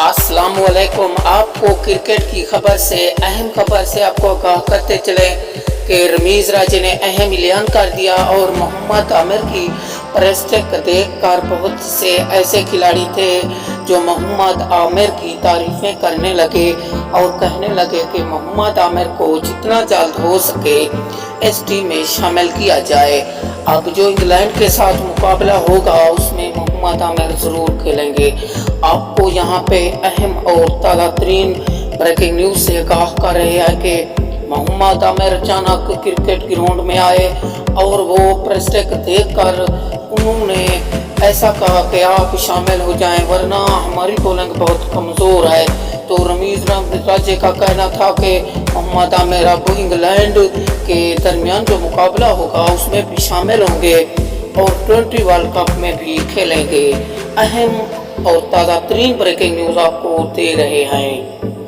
अस्सलाम वालेकुम। आपको क्रिकेट की खबर से अहम खबर से आपको आगाह करते चले कि रमीज राजे ने अहम ऐलान कर दिया और मोहम्मद आमिर की प्रेस्टिक देखकर बहुत से ऐसे खिलाड़ी थे जो मोहम्मद आमिर की तारीफें करने लगे और कहने लगे कि मोहम्मद आमिर को जितना जल्द हो सके इस टीम में शामिल किया जाए। अब जो इंग्लैंड के साथ मुकाबला होगा उसमें मोहम्मद आमिर जरूर खेलेंगे। आपको यहाँ पे अहम और ताज़ा तरीन ब्रेकिंग न्यूज़ से आगाह कर रहे हैं कि मोहम्मद आमिर अचानक क्रिकेट ग्राउंड में आए और वो प्रेस्टिक देखकर उन्होंने ऐसा कहा कि आप शामिल हो जाएं वरना हमारी बॉलिंग बहुत कमज़ोर है। तो रमीज राजे का कहना था कि मोहम्मद आमिर अब इंग्लैंड के दरमियान जो मुकाबला होगा उसमें भी शामिल होंगे और T20 वर्ल्ड कप में भी खेलेंगे। अहम और ताज़ा तरीन ब्रेकिंग न्यूज़ आपको दे रहे हैं।